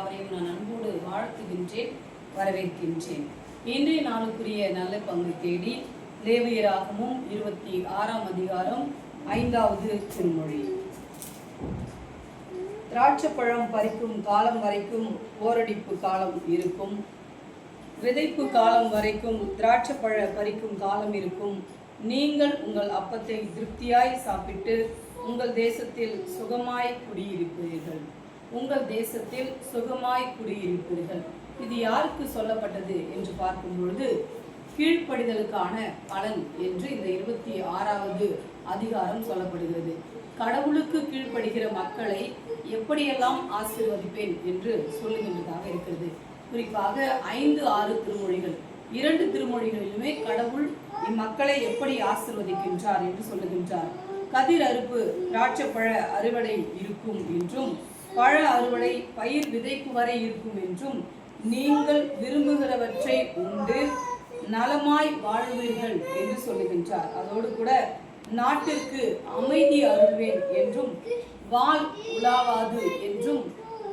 யாவரையும் நான் அன்போடு வாழ்த்துகின்றேன், வரவேற்கின்றேன். இன்றைய நாளுக்குரிய நல்ல பங்கு தேடி லேவியராகமும் 26ஆம் அதிகாரம் 5வது திருமொழி. திராட்சைப்பழம் பறிக்கும் காலம் வரைக்கும் போரடிப்பு காலம் இருக்கும், விதைப்பு காலம் வரைக்கும் திராட்சைப்பழ பறிக்கும் காலம் இருக்கும். நீங்கள் உங்கள் அப்பத்தை திருப்தியாய் சாப்பிட்டு உங்கள் தேசத்தில் சுகமாய் குடியிருப்பீர்கள். உங்கள் தேசத்தில் சுகமாய் குடியிருப்பீர்கள். இது யாருக்கு சொல்லப்பட்டது என்று பார்க்கும் பொழுது, கீழ்ப்படிதலுக்கான பலன் என்று இந்த 26வது அதிகாரம் சொல்லப்படுகிறது. கடவுளுக்கு கீழ்ப்படுகிற மக்களை எப்படியெல்லாம் ஆசீர்வதிப்பேன் என்று சொல்லுகின்றதாக இருக்கிறது. குறிப்பாக 5-6 திருமொழிகள், 2 திருமொழிகளிலுமே கடவுள் இம்மக்களை எப்படி ஆசீர்வதிக்கின்றார் என்று சொல்லுகின்றார். கதிர் அறுப்பு திராட்சைப்பழ அறுவடை இருக்கும் என்றும், பழ அறுவடை பயிர் விதைப்பு வரை இருக்கும் என்றும், நீங்கள் விரும்புகிறவற்றை உண்டு நலமாய் வாழ்வீர்கள் என்று சொல்லுகின்றார். அதோடு கூட நாட்டிற்கு அமைதி அருள்வேன் என்றும், வாள் உலாவாது என்றும்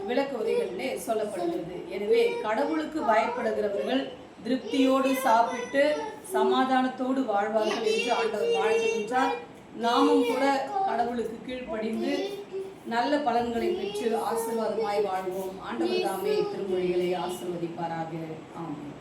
விளக்க உரைகளிலே சொல்லப்படுகிறது. எனவே கடவுளுக்கு பயப்படுகிறவர்கள் திருப்தியோடு சாப்பிட்டு சமாதானத்தோடு வாழ்வார்கள் என்று ஆண்டவர் வாழ்த்துகின்றார். நாமும் கூட கடவுளுக்கு கீழ்ப்படிந்து நல்ல பலன்களை பெற்று ஆசீர்வாதமாய் வாழ்வோம். ஆண்டவர் தாமே திருமொழிகளை ஆசீர்வதிப்பாராக. ஆமென்.